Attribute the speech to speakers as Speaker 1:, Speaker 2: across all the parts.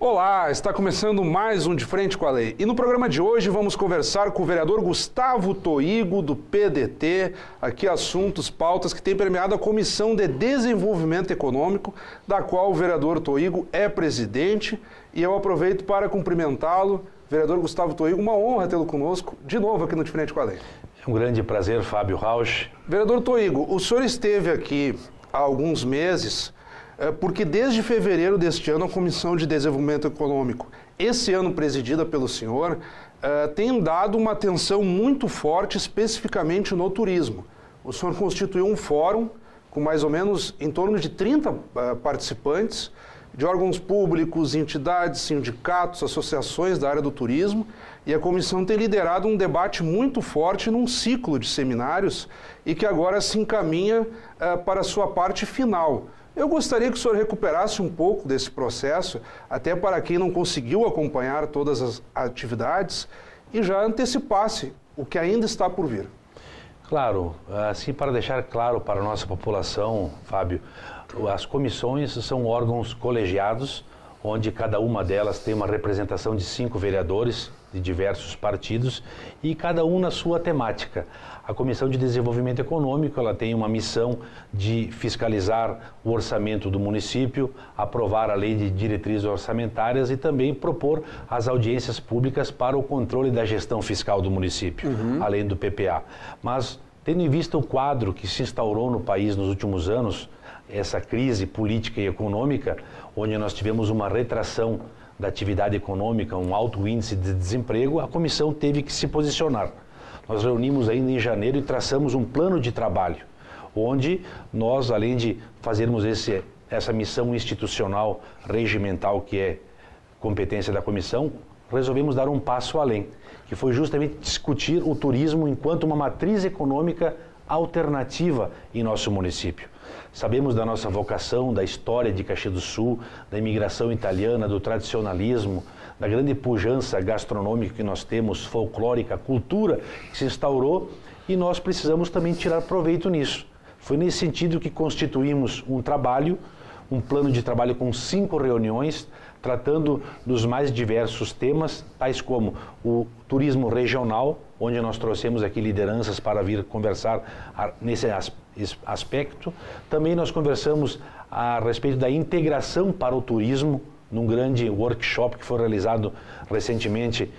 Speaker 1: Olá, está começando mais um De Frente com a Lei. E no programa de hoje vamos conversar com o vereador Gustavo Toigo, do PDT, aqui assuntos, pautas que tem permeado a Comissão de Desenvolvimento Econômico, da qual o vereador Toigo é presidente. E eu aproveito para cumprimentá-lo. Vereador Gustavo Toigo, uma honra tê-lo conosco de novo aqui no De Frente com a Lei.
Speaker 2: É um grande prazer, Fábio Rauch.
Speaker 1: Vereador Toigo, o senhor esteve aqui há alguns meses, porque desde fevereiro deste ano a Comissão de Desenvolvimento Econômico, esse ano presidida pelo senhor, tem dado uma atenção muito forte especificamente no turismo. O senhor constituiu um fórum com mais ou menos em torno de 30 participantes, de órgãos públicos, entidades, sindicatos, associações da área do turismo, e a comissão tem liderado um debate muito forte num ciclo de seminários e que agora se encaminha para a sua parte final. Eu gostaria que o senhor recuperasse um pouco desse processo, até para quem não conseguiu acompanhar todas as atividades, e já antecipasse o que ainda está por vir.
Speaker 2: Claro, assim para deixar claro para a nossa população, Fábio, as comissões são órgãos colegiados, onde cada uma delas tem uma representação de 5 vereadores de diversos partidos e cada um na sua temática. A Comissão de Desenvolvimento Econômico, ela tem uma missão de fiscalizar o orçamento do município, aprovar a lei de diretrizes orçamentárias e também propor as audiências públicas para o controle da gestão fiscal do município, além do PPA. Mas, tendo em vista o quadro que se instaurou no país nos últimos anos, essa crise política e econômica, onde nós tivemos uma retração da atividade econômica, um alto índice de desemprego, a comissão teve que se posicionar. Nós reunimos ainda em janeiro e traçamos um plano de trabalho, onde nós, além de fazermos essa missão institucional, regimental, que é competência da comissão, resolvemos dar um passo além, que foi justamente discutir o turismo enquanto uma matriz econômica alternativa em nosso município. Sabemos da nossa vocação, da história de Caxias do Sul, da imigração italiana, do tradicionalismo, da grande pujança gastronômica que nós temos, folclórica, cultura que se instaurou, e nós precisamos também tirar proveito nisso. Foi nesse sentido que constituímos um trabalho, um plano de trabalho com 5 reuniões, tratando dos mais diversos temas, tais como o turismo regional, onde nós trouxemos aqui lideranças para vir conversar nesse aspecto. Também nós conversamos a respeito da integração para o turismo, num grande workshop que foi realizado recentemente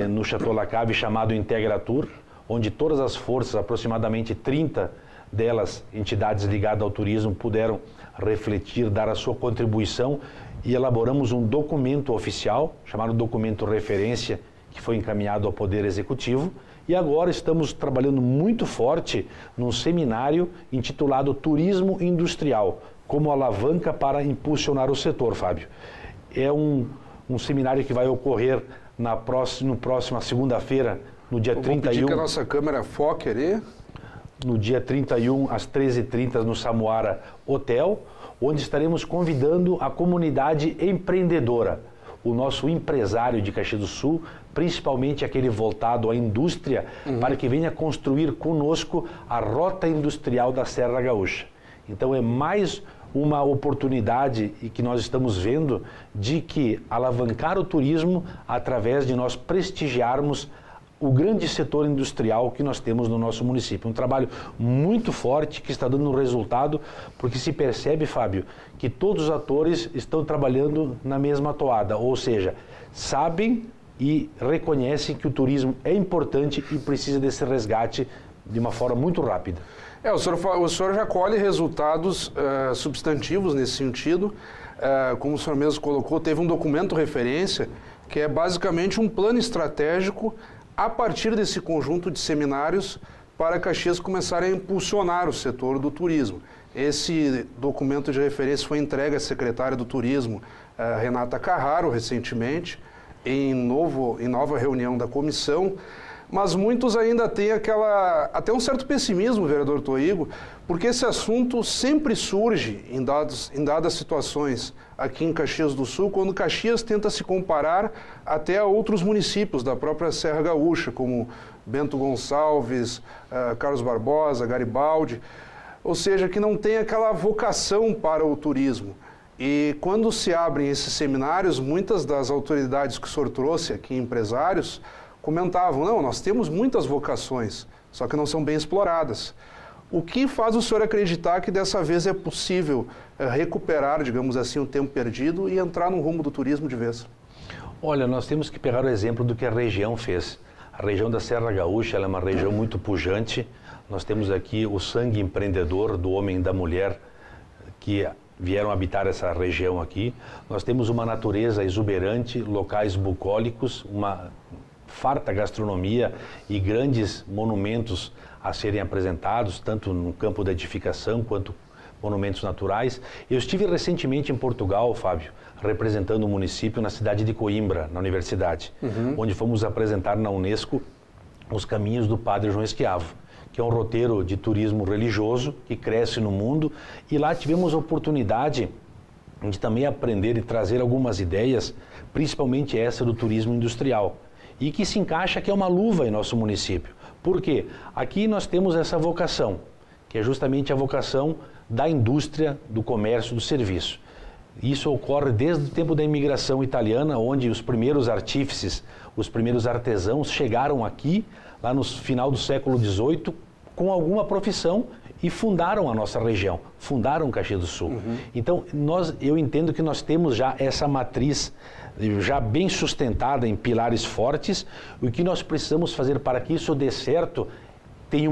Speaker 2: no Chateau Lacave, chamado Integratur, onde todas as forças, aproximadamente 30 delas, entidades ligadas ao turismo, puderam refletir, dar a sua contribuição, e elaboramos um documento oficial, chamado Documento Referência, que foi encaminhado ao Poder Executivo, e agora estamos trabalhando muito forte num seminário intitulado Turismo Industrial, como alavanca para impulsionar o setor, Fábio. É um seminário que vai ocorrer no próxima segunda-feira, no dia 31.
Speaker 1: Vou pedir que a nossa câmera foque ali.
Speaker 2: No dia 31, às 13h30, no Samuara Hotel, onde estaremos convidando a comunidade empreendedora, o nosso empresário de Caxias do Sul, principalmente aquele voltado à indústria, para que venha construir conosco a rota industrial da Serra Gaúcha. Então é mais uma oportunidade e que nós estamos vendo de que alavancar o turismo através de nós prestigiarmos o grande setor industrial que nós temos no nosso município. Um trabalho muito forte que está dando resultado, porque se percebe, Fábio, que todos os atores estão trabalhando na mesma toada, ou seja, sabem e reconhecem que o turismo é importante e precisa desse resgate de uma forma muito rápida.
Speaker 1: O senhor já colhe resultados substantivos nesse sentido. Como o senhor mesmo colocou, teve um documento referência, que é basicamente um plano estratégico a partir desse conjunto de seminários para Caxias começarem a impulsionar o setor do turismo. Esse documento de referência foi entregue à secretária do Turismo, Renata Carraro, recentemente, em nova reunião da comissão, mas muitos ainda têm até um certo pessimismo, vereador Toigo, porque esse assunto sempre surge em dadas situações aqui em Caxias do Sul, quando Caxias tenta se comparar até a outros municípios da própria Serra Gaúcha, como Bento Gonçalves, Carlos Barbosa, Garibaldi, ou seja, que não tem aquela vocação para o turismo. E quando se abrem esses seminários, muitas das autoridades que o senhor trouxe aqui, empresários, comentavam, não, nós temos muitas vocações, só que não são bem exploradas. O que faz o senhor acreditar que dessa vez é possível recuperar, digamos assim, o tempo perdido e entrar no rumo do turismo de vez?
Speaker 2: Olha, nós temos que pegar o exemplo do que a região fez. A região da Serra Gaúcha, ela é uma região muito pujante. Nós temos aqui o sangue empreendedor do homem e da mulher que vieram habitar essa região aqui. Nós temos uma natureza exuberante, locais bucólicos, uma farta gastronomia e grandes monumentos a serem apresentados, tanto no campo da edificação quanto monumentos naturais. Eu estive recentemente em Portugal, Fábio, representando o município na cidade de Coimbra, na universidade, onde fomos apresentar na Unesco os caminhos do Padre João Esquiavo, que é um roteiro de turismo religioso que cresce no mundo, e lá tivemos a oportunidade de também aprender e trazer algumas ideias, principalmente essa do turismo industrial, e que se encaixa que é uma luva em nosso município. Por quê? Aqui nós temos essa vocação, que é justamente a vocação da indústria, do comércio, do serviço. Isso ocorre desde o tempo da imigração italiana, onde os primeiros artífices, os primeiros artesãos chegaram aqui, lá no final do século XVIII, com alguma profissão e fundaram a nossa região, fundaram Caxias do Sul. Então, eu entendo que nós temos já essa matriz já bem sustentada em pilares fortes. O que nós precisamos fazer para que isso dê certo tem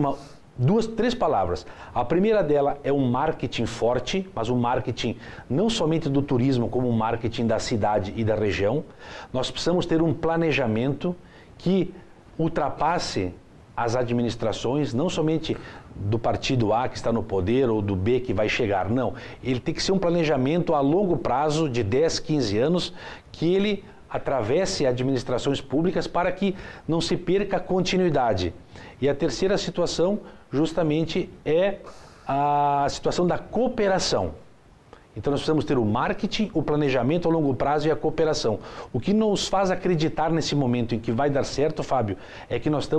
Speaker 2: três palavras. A primeira dela é um marketing forte, mas um marketing não somente do turismo, como um marketing da cidade e da região. Nós precisamos ter um planejamento que ultrapasse as administrações, não somente do partido A que está no poder ou do B que vai chegar, não. Ele tem que ser um planejamento a longo prazo, de 10, 15 anos, que ele atravesse administrações públicas para que não se perca a continuidade. E a terceira situação, justamente, é a situação da cooperação. Então nós precisamos ter o marketing, o planejamento a longo prazo e a cooperação. O que nos faz acreditar nesse momento em que vai dar certo, Fábio, é que nós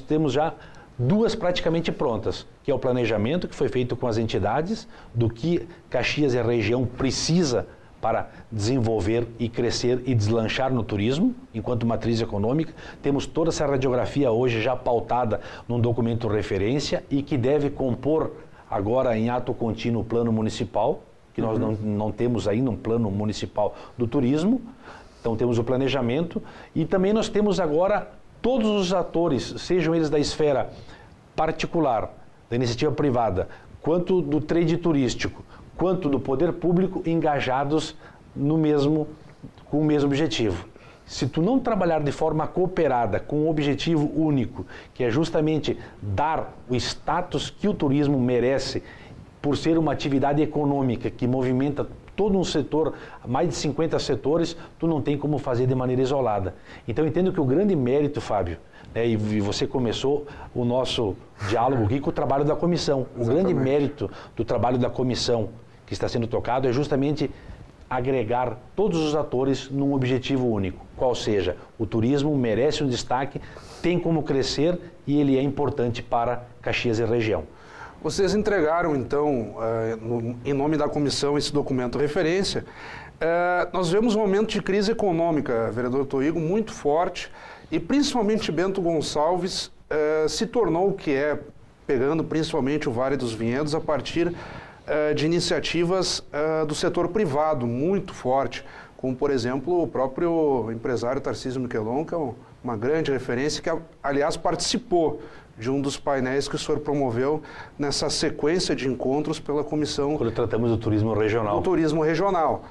Speaker 2: temos já duas praticamente prontas, que é o planejamento que foi feito com as entidades, do que Caxias e a região precisa para desenvolver e crescer e deslanchar no turismo, enquanto matriz econômica. Temos toda essa radiografia hoje já pautada num documento referência e que deve compor agora em ato contínuo o plano municipal, que nós não temos ainda um plano municipal do turismo. Então temos o planejamento e também nós temos agora todos os atores, sejam eles da esfera particular, da iniciativa privada, quanto do trade turístico, quanto do poder público, engajados com o mesmo objetivo. Se tu não trabalhar de forma cooperada, com um objetivo único, que é justamente dar o status que o turismo merece, por ser uma atividade econômica que movimenta todo um setor, mais de 50 setores, tu não tem como fazer de maneira isolada. Então eu entendo que o grande mérito, Fábio, e você começou o nosso diálogo aqui com o trabalho da comissão. O grande mérito do trabalho da comissão que está sendo tocado é justamente agregar todos os atores num objetivo único, qual seja, o turismo merece um destaque, tem como crescer e ele é importante para Caxias e região.
Speaker 1: Vocês entregaram, então, em nome da comissão, esse documento referência. Nós vemos um momento de crise econômica, vereador Toigo, muito forte, e principalmente Bento Gonçalves se tornou o que é, pegando principalmente o Vale dos Vinhedos, a partir de iniciativas do setor privado, muito forte, como, por exemplo, o próprio empresário Tarcísio Miquelon, que é uma grande referência, que, aliás, participou de um dos painéis que o senhor promoveu nessa sequência de encontros pela comissão...
Speaker 2: Quando tratamos do turismo regional.
Speaker 1: Do turismo regional.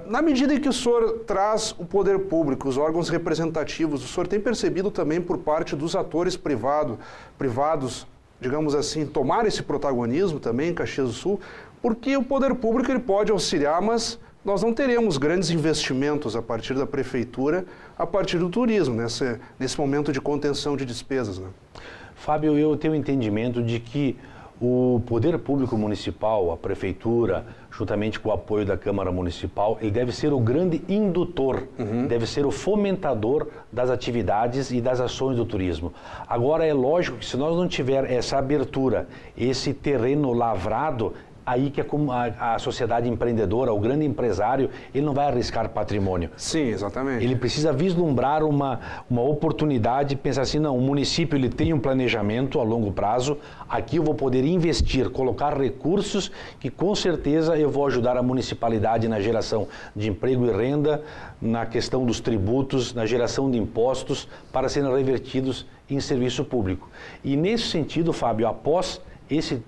Speaker 1: Na medida em que o senhor traz o poder público, os órgãos representativos, o senhor tem percebido também por parte dos atores privados, digamos assim, tomar esse protagonismo também em Caxias do Sul? Porque o poder público ele pode auxiliar, mas nós não teremos grandes investimentos a partir da prefeitura, a partir do turismo, nesse momento de contenção de despesas, né?
Speaker 2: Fábio, eu tenho o entendimento de que O poder público municipal, a prefeitura, juntamente com o apoio da Câmara Municipal, ele deve ser o grande indutor, deve ser o fomentador das atividades e das ações do turismo. Agora, é lógico que se nós não tiver essa abertura, esse terreno lavrado, aí que a sociedade empreendedora, o grande empresário, ele não vai arriscar patrimônio.
Speaker 1: Sim, exatamente.
Speaker 2: Ele precisa vislumbrar uma oportunidade, pensar assim, não, o município ele tem um planejamento a longo prazo, aqui eu vou poder investir, colocar recursos que com certeza eu vou ajudar a municipalidade na geração de emprego e renda, na questão dos tributos, na geração de impostos para serem revertidos em serviço público. E nesse sentido, Fábio, após esse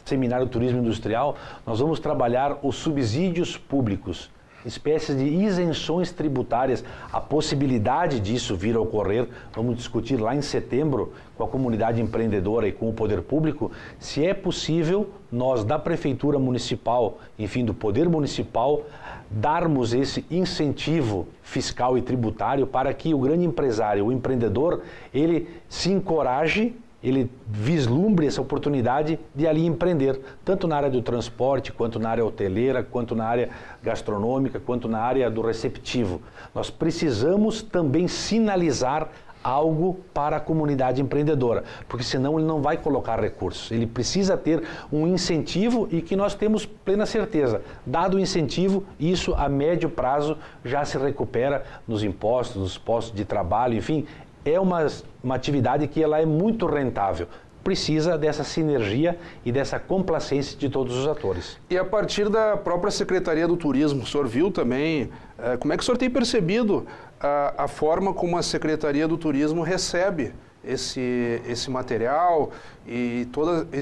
Speaker 2: Seminário Turismo Industrial, nós vamos trabalhar os subsídios públicos, espécies de isenções tributárias, a possibilidade disso vir a ocorrer. Vamos discutir lá em setembro com a comunidade empreendedora e com o poder público, se é possível nós da Prefeitura Municipal, enfim, do Poder Municipal, darmos esse incentivo fiscal e tributário para que o grande empresário, o empreendedor, ele se encoraje, ele vislumbre essa oportunidade de ali empreender, tanto na área do transporte, quanto na área hoteleira, quanto na área gastronômica, quanto na área do receptivo. Nós precisamos também sinalizar algo para a comunidade empreendedora, porque senão ele não vai colocar recursos. Ele precisa ter um incentivo e que nós temos plena certeza. Dado o incentivo, isso a médio prazo já se recupera nos impostos, nos postos de trabalho, enfim, é uma atividade que ela é muito rentável. Precisa dessa sinergia e dessa complacência de todos os atores.
Speaker 1: E a partir da própria Secretaria do Turismo, o senhor viu também, como é que o senhor tem percebido a forma como a Secretaria do Turismo recebe esse material e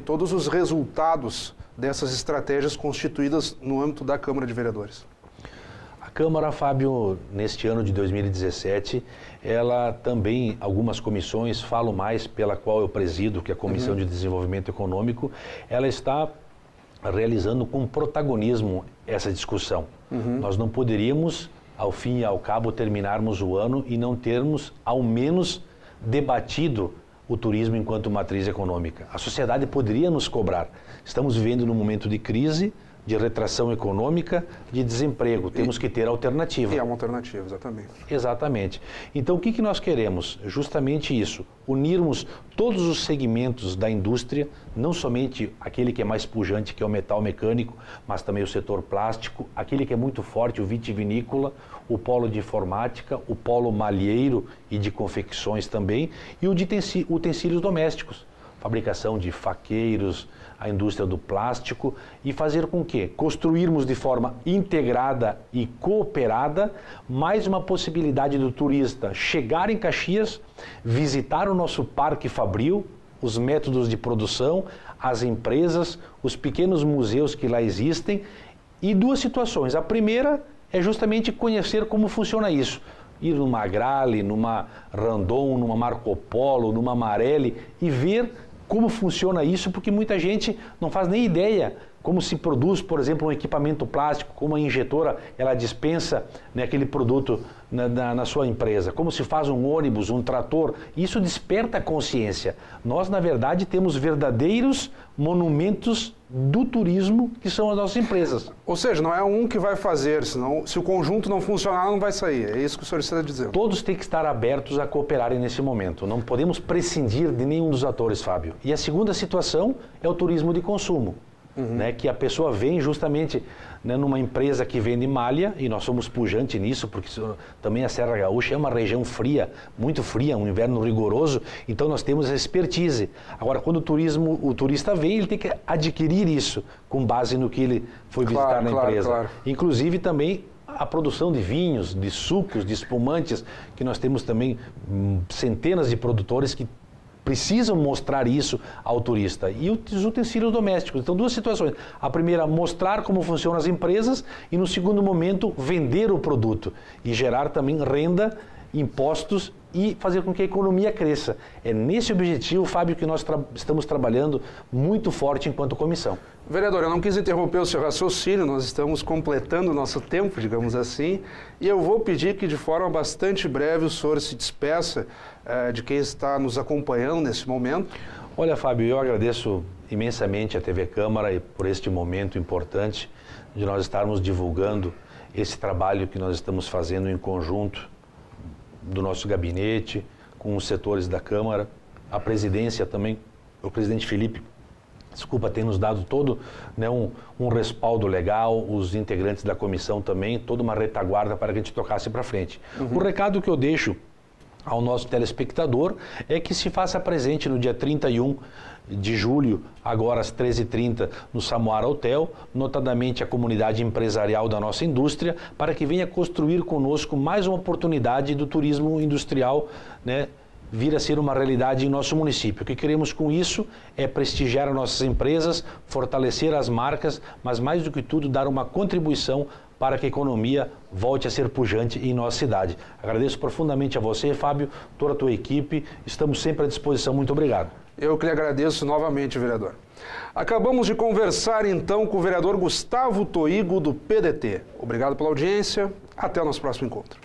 Speaker 1: todos os resultados dessas estratégias constituídas no âmbito da Câmara de Vereadores?
Speaker 2: A Câmara, Fábio, neste ano de 2017, ela também, algumas comissões, falo mais pela qual eu presido, que é a Comissão de Desenvolvimento Econômico, ela está realizando com protagonismo essa discussão. Nós não poderíamos, ao fim e ao cabo, terminarmos o ano e não termos, ao menos, debatido o turismo enquanto matriz econômica. A sociedade poderia nos cobrar. Estamos vivendo num momento de crise, de retração econômica, de desemprego. Temos que ter alternativa.
Speaker 1: E é uma alternativa, exatamente.
Speaker 2: Exatamente. Então, o que nós queremos? Justamente isso, unirmos todos os segmentos da indústria, não somente aquele que é mais pujante, que é o metal mecânico, mas também o setor plástico, aquele que é muito forte, o vitivinícola, o polo de informática, o polo malheiro e de confecções também, e o de utensílios domésticos, fabricação de faqueiros, a indústria do plástico, e fazer com que construirmos de forma integrada e cooperada mais uma possibilidade do turista chegar em Caxias, visitar o nosso Parque Fabril, os métodos de produção, as empresas, os pequenos museus que lá existem, e duas situações. A primeira é justamente conhecer como funciona isso. Ir numa Agrale, numa Randon, numa Marco Polo, numa Marelli e ver como funciona isso, porque muita gente não faz nem ideia como se produz, por exemplo, um equipamento plástico, como a injetora ela dispensa, né, aquele produto na sua empresa, como se faz um ônibus, um trator. Isso desperta a consciência. Nós, na verdade, temos verdadeiros monumentos do turismo, que são as nossas empresas.
Speaker 1: Ou seja, não é um que vai fazer, senão, se o conjunto não funcionar, não vai sair. É isso que o senhor está dizendo.
Speaker 2: Todos têm que estar abertos a cooperarem nesse momento. Não podemos prescindir de nenhum dos atores, Fábio. E a segunda situação é o turismo de consumo. Né, que a pessoa vem justamente, né, numa empresa que vende malha, e nós somos pujantes nisso, porque também a Serra Gaúcha é uma região fria, muito fria, um inverno rigoroso, então nós temos essa expertise. Agora, quando o turista vem, ele tem que adquirir isso, com base no que ele foi visitar na empresa. Claro. Inclusive também a produção de vinhos, de sucos, de espumantes, que nós temos também centenas de produtores que precisam mostrar isso ao turista. E os utensílios domésticos. Então, duas situações. A primeira, mostrar como funcionam as empresas e, no segundo momento, vender o produto e gerar também renda, impostos e fazer com que a economia cresça. É nesse objetivo, Fábio, que nós estamos trabalhando muito forte enquanto comissão.
Speaker 1: Vereador, eu não quis interromper o seu raciocínio, nós estamos completando o nosso tempo, digamos assim, e eu vou pedir que de forma bastante breve o senhor se despeça de quem está nos acompanhando nesse momento.
Speaker 2: Olha, Fábio, eu agradeço imensamente a TV Câmara e por este momento importante de nós estarmos divulgando esse trabalho que nós estamos fazendo em conjunto do nosso gabinete, com os setores da Câmara, a presidência também, o presidente Felipe, tem nos dado todo, né, um respaldo legal, os integrantes da comissão também, toda uma retaguarda para que a gente tocasse para frente. O recado que eu deixo ao nosso telespectador é que se faça presente no dia 31 de julho, agora às 13h30, no Samoara Hotel, notadamente a comunidade empresarial da nossa indústria, para que venha construir conosco mais uma oportunidade do turismo industrial, né, vir a ser uma realidade em nosso município. O que queremos com isso é prestigiar as nossas empresas, fortalecer as marcas, mas mais do que tudo dar uma contribuição para que a economia volte a ser pujante em nossa cidade. Agradeço profundamente a você, Fábio, toda a tua equipe, estamos sempre à disposição. Muito obrigado.
Speaker 1: Eu que lhe agradeço novamente, vereador. Acabamos de conversar então com o vereador Gustavo Toigo, do PDT. Obrigado pela audiência, até o nosso próximo encontro.